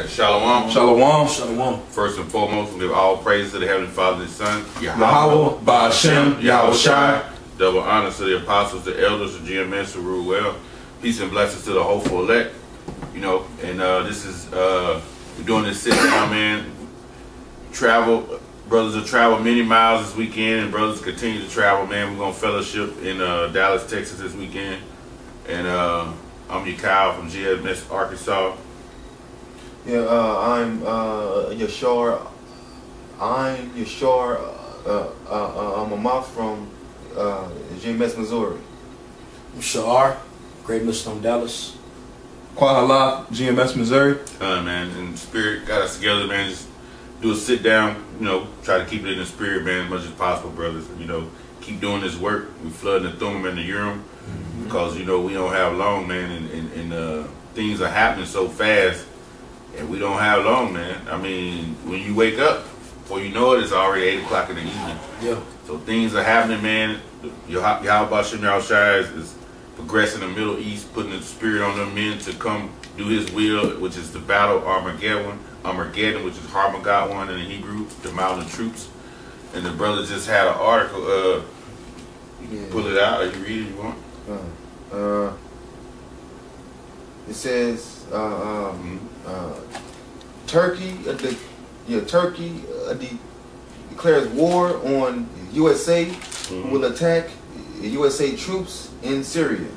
Shalom. Shalom. Shalom. First and foremost, we give all praise to the Heavenly Father and His Son, Yahweh, Ba'Shem, Yahweh Shai. Double honor to the apostles, the elders, the GMS who rule well. Peace and blessings to the hopeful elect. You know, and this is, we're doing this sit down, man. Brothers will travel many miles this weekend, and brothers continue to travel, man. We're going to fellowship in Dallas, Texas this weekend. And I'm your Kyle from GMS, Arkansas. Yeah, I'm Yashar. I'm a moth from GMS, Missouri. I'm Sha'ar, Great Muslim Dallas. Kuala, GMS, Missouri. Man, in spirit, got us together, man. Just do a sit down, you know, try to keep it in the spirit, man, as much as possible, brothers. You know, keep doing this work. We flooding the Thummim and the Urim because, you know, we don't have long, man, and things are happening so fast, and we don't have long, man. I mean, when you wake up, before you know it, it's already 8 o'clock in the evening. Yeah. So things are happening, man. Yahweh Ba'Shem Yahweh Shai is progressing the Middle East, putting the spirit on them men to come do His will, which is the battle Armageddon, which is Harmagat in the Hebrew, the mountain troops. And the brother just had an article. You can pull it out, or you read it, you want? It says Turkey declares war on USA, will attack USA troops in Syria,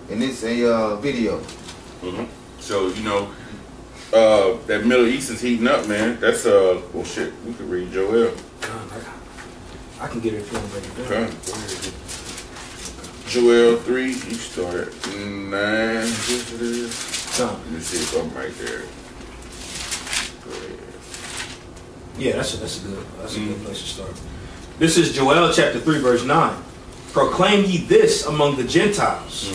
and it's a video. So, you know, that Middle East is heating up, man. That's well, shit. We could read Joel. I can get it if you want to break it down. Okay. Joel 3. You start at 9. Let me see if I'm right there. Go ahead. Yeah, that's a good place to start. This is Joel chapter 3, verse 9. Proclaim ye this among the Gentiles.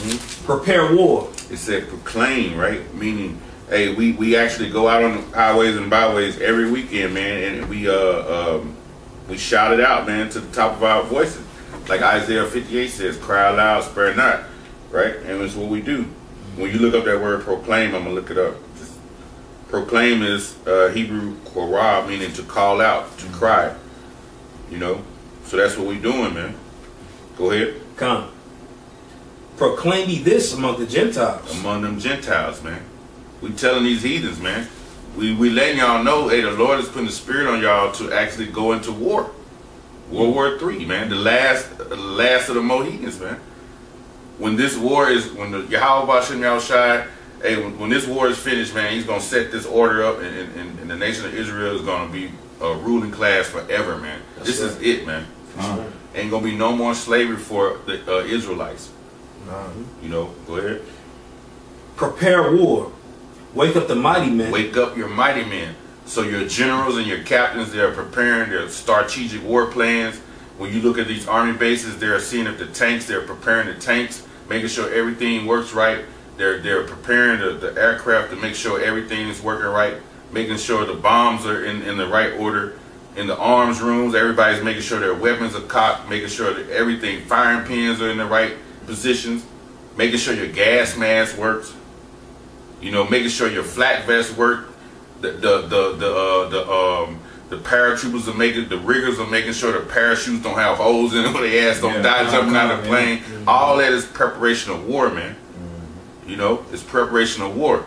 Prepare war. It said proclaim, right? Meaning, hey, we actually go out on the highways and byways every weekend, man, and we shout it out, man, to the top of our voices. Like Isaiah 58 says, cry aloud, spare not, right? And it's what we do. When you look up that word proclaim, I'm gonna look it up. Just, proclaim is Hebrew korah, meaning to call out, to cry. You know, so that's what we doing, man. Go ahead. Come. Proclaim ye this among the Gentiles. Among them Gentiles, man. We telling these heathens, man. We letting y'all know, hey, the Lord is putting the spirit on y'all to actually go into war. World War III, man. The last of the Mohicans, man. When this war is, when the Yahweh Ba'Shem Yahweh Shai, hey, when this war is finished, man, He's going to set this order up, and the nation of Israel is going to be a ruling class forever, man. This is it, man. Ain't going to be no more slavery for the Israelites. You know, go ahead. Prepare war. Wake up the mighty men. Wake up your mighty men. So your generals and your captains, they're preparing their strategic war plans. When you look at these army bases, they're seeing if the tanks, they're preparing the tanks, making sure everything works right. They're preparing the aircraft to make sure everything is working right, making sure the bombs are in the right order. In the arms rooms, everybody's making sure their weapons are cocked, making sure that everything, firing pins are in the right positions, making sure your gas mask works, you know, making sure your flat vest work. The paratroopers are making, the riggers are making sure the parachutes don't have holes in them where their ass don't die jumping out of the plane. All that is preparation of war, man. You know, it's preparation of war.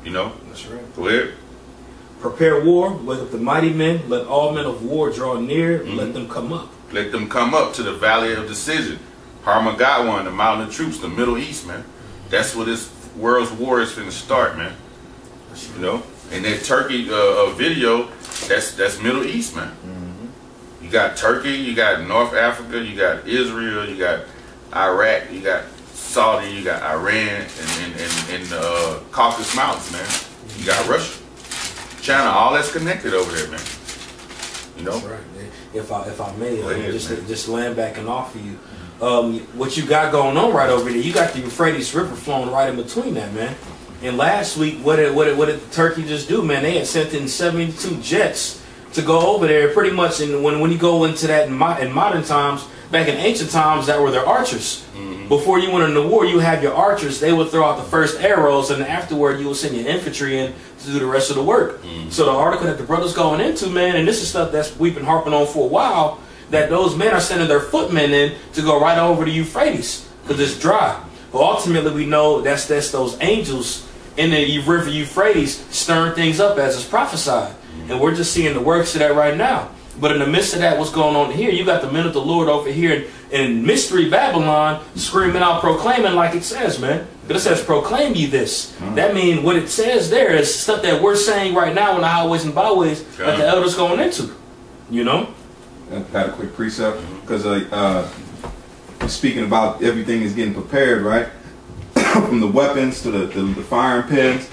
You know? That's right. Go ahead. Prepare war, wake up the mighty men, let all men of war draw near, let them come up. Let them come up to the valley of decision. Harmagat, the mountain of troops, the Middle East, man. That's where this world's war is finna start, man. You know? And that Turkey video, that's Middle East, man. You got Turkey, you got North Africa, you got Israel, you got Iraq, you got Saudi, you got Iran, and the Caucasus Mountains, man. You got Russia, China, all that's connected over there, man. You know? That's right. If I may, ahead, just land back and offer you, what you got going on right over there, you got the Euphrates River flowing right in between that, man. And last week, what did Turkey just do, man? They had sent in 72 jets to go over there, pretty much. And when you go into that in modern times, back in ancient times, that were their archers. Before you went into war, you had your archers. They would throw out the first arrows, and afterward, you would send your infantry in to do the rest of the work. So the article that the brother's going into, man, and this is stuff that's we've been harping on for a while, that those men are sending their footmen in to go right over the Euphrates because it's dry. But ultimately, we know that's those angels in the river Euphrates stirring things up as it's prophesied. And we're just seeing the works of that right now. But in the midst of that, what's going on here, you got the men of the Lord over here in mystery Babylon screaming out, proclaiming like it says, man. But it says, proclaim ye this. That means what it says there is stuff that we're saying right now in the highways and byways that the elders going into. You know? I got a quick precept because speaking about everything is getting prepared, right? From the weapons to the firing pins.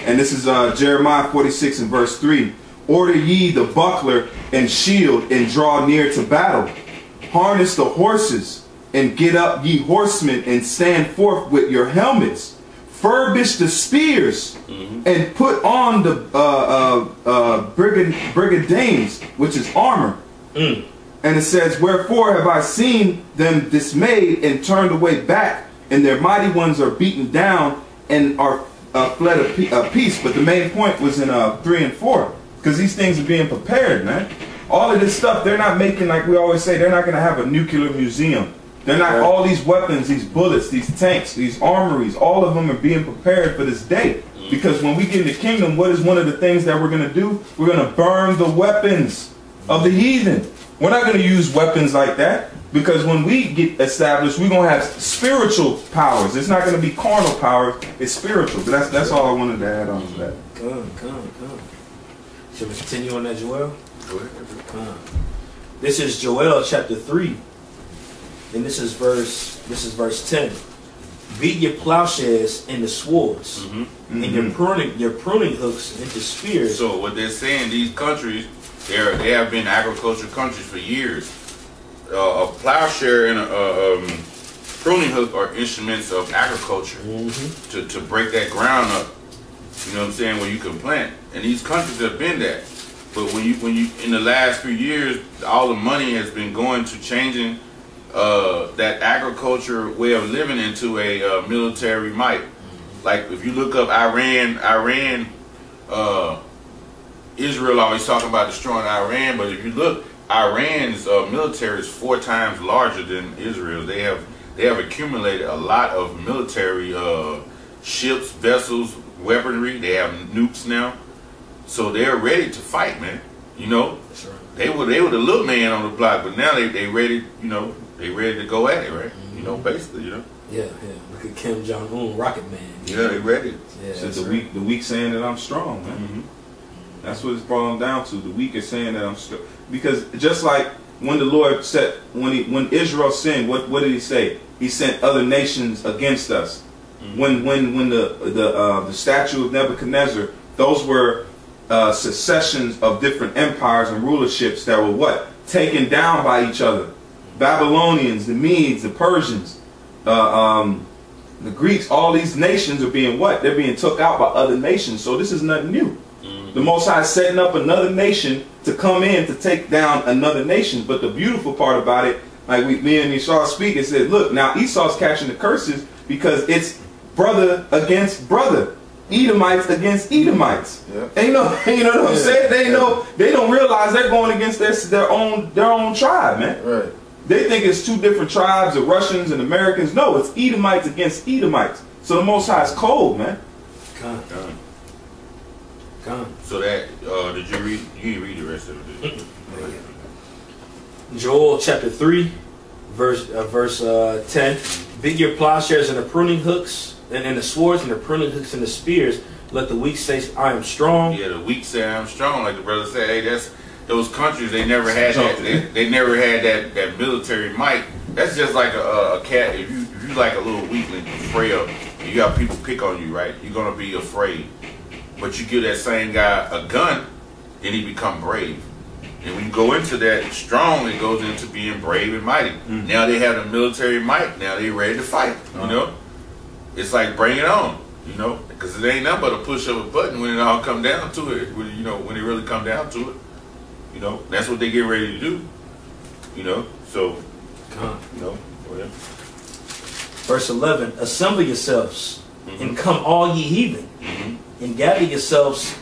And this is Jeremiah 46 and verse 3. Order ye the buckler and shield and draw near to battle. Harness the horses and get up ye horsemen and stand forth with your helmets. Furbish the spears and put on the brigadames, which is armor. And it says, wherefore have I seen them dismayed and turned away back, and their mighty ones are beaten down and are fled a peace. But the main point was in 3 and 4, because these things are being prepared, man. All of this stuff, they're not making, like we always say, they're not going to have a nuclear museum. They're not, all these weapons, these bullets, these tanks, these armories, all of them are being prepared for this day. Because when we get in the kingdom, what is one of the things that we're going to do? We're going to burn the weapons of the heathen. We're not going to use weapons like that, because when we get established, we're going to have spiritual powers. It's not going to be carnal powers. It's spiritual. But that's all I wanted to add on to that. Come. Should we continue on that, Joel? Go ahead. This is Joel chapter 3, and this is verse 10. Beat your plowshares into swords, and your pruning hooks into spears. So what they're saying, these countries, they have been agricultural countries for years. A plowshare and a pruning hook are instruments of agriculture to break that ground up. You know what I'm saying? Where you can plant, and these countries have been that. But when you in the last few years, all the money has been going to changing that agriculture way of living into a military might. Like if you look up Iran, Israel always talking about destroying Iran, but if you look, Iran's military is 4 times larger than Israel's. They have accumulated a lot of military ships, vessels, weaponry. They have nukes now, so they're ready to fight, man. You know, That's right. they were the little man on the block, but now they ready. You know, they ready to go at it, right? You know, basically, you know. Yeah. Look at Kim Jong-un, Rocket Man. Yeah, they ready. Yeah, So the weak saying that I'm strong, man. That's what it's brought down to. The weak is saying that I'm strong. Because just like when the Lord said, when Israel sinned, what did he say? He sent other nations against us. When the statue of Nebuchadnezzar, those were successions of different empires and rulerships that were what? Taken down by each other. Babylonians, the Medes, the Persians, the Greeks, all these nations are being what? They're being took out by other nations. So this is nothing new. The Most High is setting up another nation to come in to take down another nation. But the beautiful part about it, like me and Esau speak, it said, look, now Esau's catching the curses because it's brother against brother. Edomites against Edomites. Yeah. And you know what I'm saying? They don't realize they're going against their own tribe, man. Right. They think it's 2 different tribes, the Russians and Americans. No, it's Edomites against Edomites. So the Most High is cold, man. Come. So that did you read? You didn't read the rest of it. Joel chapter 3, verse 10. Beat your plowshares and the pruning hooks, and the swords and the pruning hooks and the spears. Let the weak say, I am strong. Yeah, the weak say, I'm strong. Like the brother said, hey, that's those countries. They never had that. They never had that military might. That's just like a cat. If you like a little weakling, frail, you got people pick on you, right? You're gonna be afraid. But you give that same guy a gun, then he become brave. And when you go into that strong, it goes into being brave and mighty. Now they have the military might. Now they ready to fight. You know, it's like bring it on. You know, because it ain't nothing but a push of a button when it all come down to it. When, you know, when it really come down to it. You know, that's what they get ready to do. You know, so you know, whatever. Verse 11, assemble yourselves and come all ye heathen and gather yourselves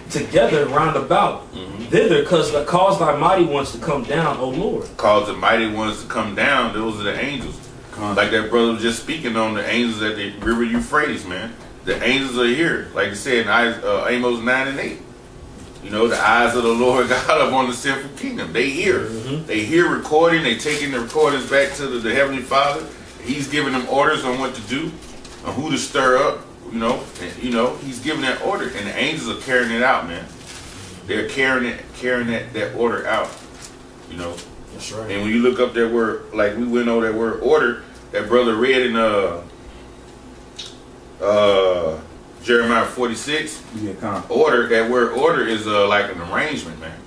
together round about thither, cause thy mighty ones to come down, O Lord. Cause the mighty ones to come down. Those are the angels. Like that brother was just speaking on the angels at the river Euphrates, man. The angels are here. Like you said in Amos 9 and 8. You know, the eyes of the Lord God upon the sinful kingdom. They hear. They hear recording. They taking the recordings back to the Heavenly Father. He's giving them orders on what to do, on who to stir up. You know, he's giving that order, and the angels are carrying it out, man. They're carrying that order out. You know. That's right. And when you look up that word, like we went over that word order, that brother read in Jeremiah 46. Order. That word order is like an arrangement, man.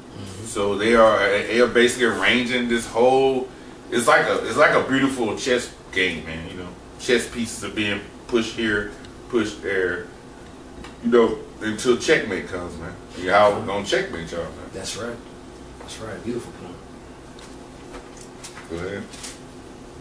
So they are basically arranging this whole. It's like a beautiful chess game, man. You know, chess pieces are being pushed here, pushed there. You know, until checkmate comes, man. Y'all gonna checkmate y'all, man. That's right. That's right. Beautiful point. Go ahead.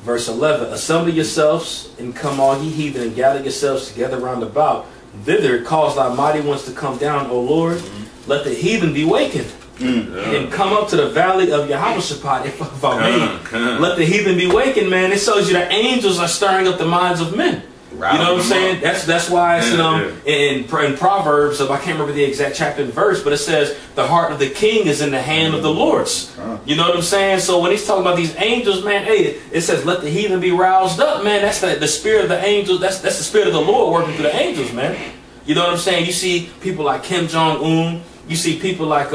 Verse 11, assemble yourselves and come all ye heathen and gather yourselves together round about thither, cause thy mighty ones to come down, O Lord. Let the heathen be wakened and come up to the valley of Yehoshaphat, if I may. Let the heathen be wakened, man. It shows you the angels are stirring up the minds of men. You know what I'm saying? That's why it's in Proverbs, I can't remember the exact chapter and verse, but it says the heart of the king is in the hand of the Lord's. You know what I'm saying? So when he's talking about these angels, man, hey, it says let the heathen be roused up, man. That's the spirit of the angels. That's the spirit of the Lord working through the angels, man. You know what I'm saying? You see people like Kim Jong-un. You see people like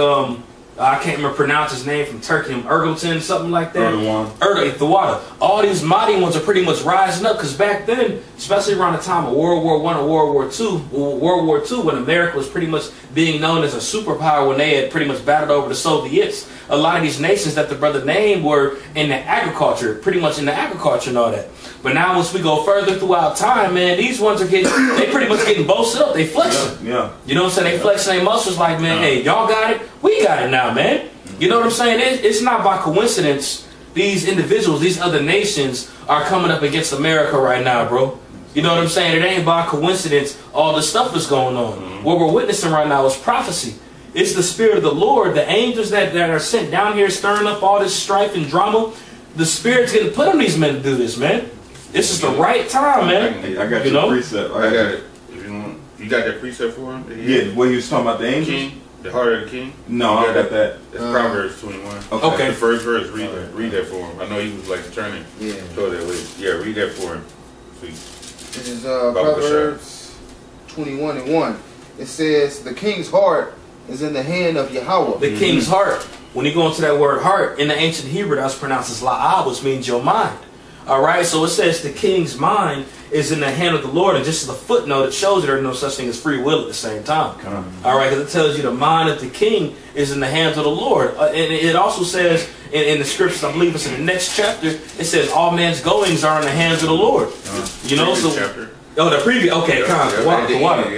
I can't remember pronounce his name, from Turkey, Erdogan, something like that. Erdogan. All these mighty ones are pretty much rising up, because back then, especially around the time of World War I and World War II, when America was pretty much being known as a superpower, when they had pretty much battled over the Soviets, a lot of these nations that the brother named were in the agriculture, pretty much in the agriculture and all that. But now once we go further throughout time, man, these ones are they pretty much getting boasted up. They flexing. You know what I'm saying? They flexing their muscles like, man, hey, y'all got it. We got it now, man. You know what I'm saying? It's not by coincidence these individuals, these other nations are coming up against America right now, bro. You know what I'm saying? It ain't by coincidence all this stuff is going on. What we're witnessing right now is prophecy. It's the Spirit of the Lord, the angels that are sent down here stirring up all this strife and drama. The Spirit's getting put on these men to do this, man. This is the right time, man. I got your precept. I got it. You got that precept for him? Yeah, what he was talking about, the angels? King, the heart of the king? No, I got that. It's Proverbs 21. Okay. The first verse, read that for him. I know he was like turning toward that way. Yeah, read that for him. Sweet. This is Proverbs 21 and 1. It says, the king's heart is in the hand of Yahweh. The king's heart. When you go into that word heart, in the ancient Hebrew, that's pronounced as la'ah, which means your mind. All right, so it says the king's mind is in the hand of the Lord, and just as a footnote, it shows you there's no such thing as free will at the same time. All right, because it tells you the mind of the king is in the hands of the Lord. And it also says in the scriptures, I believe it's in the next chapter, it says all men's goings are in the hands of the Lord. You know, so chapter. Oh, the previous. Okay, the water.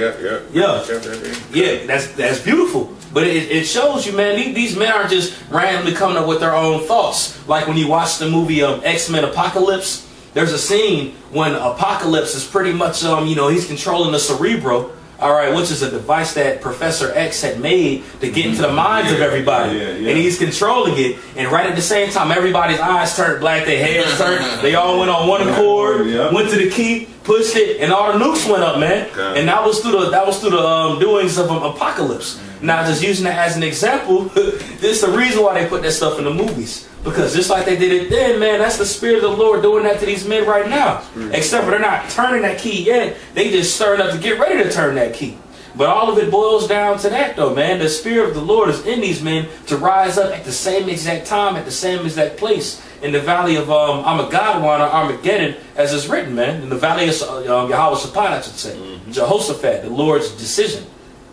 Yeah. That's beautiful. But it shows you, man, these men are just randomly coming up with their own thoughts. Like when you watch the movie X-Men Apocalypse, there's a scene when Apocalypse is pretty much, you know, he's controlling the Cerebro, all right, which is a device that Professor X had made to get into the minds of everybody. And he's controlling it. And right at the same time, everybody's eyes turned black, their heads turned. They all went on one accord, went to the key, pushed it, and all the nukes went up, man. And that was through the doings of Apocalypse. Now, just using that as an example, this is the reason why they put that stuff in the movies. Because just like they did it then, man, that's the Spirit of the Lord doing that to these men right now. Except for they're not turning that key yet. They just stirring up to get ready to turn that key. But all of it boils down to that, though, man. The Spirit of the Lord is in these men to rise up at the same exact time, at the same exact place, in the valley of Armageddon, or Armageddon, as it's written, man. In the valley of Yehoshaphat, I should say. Jehoshaphat, the Lord's decision,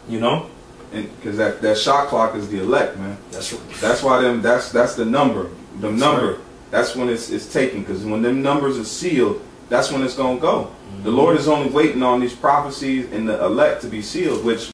you know. Because that shot clock is the elect, man. That's right. That's why that's the number. The number. Right. That's when it's taken. Because when them numbers are sealed, that's when it's gonna go. The Lord is only waiting on these prophecies and the elect to be sealed, which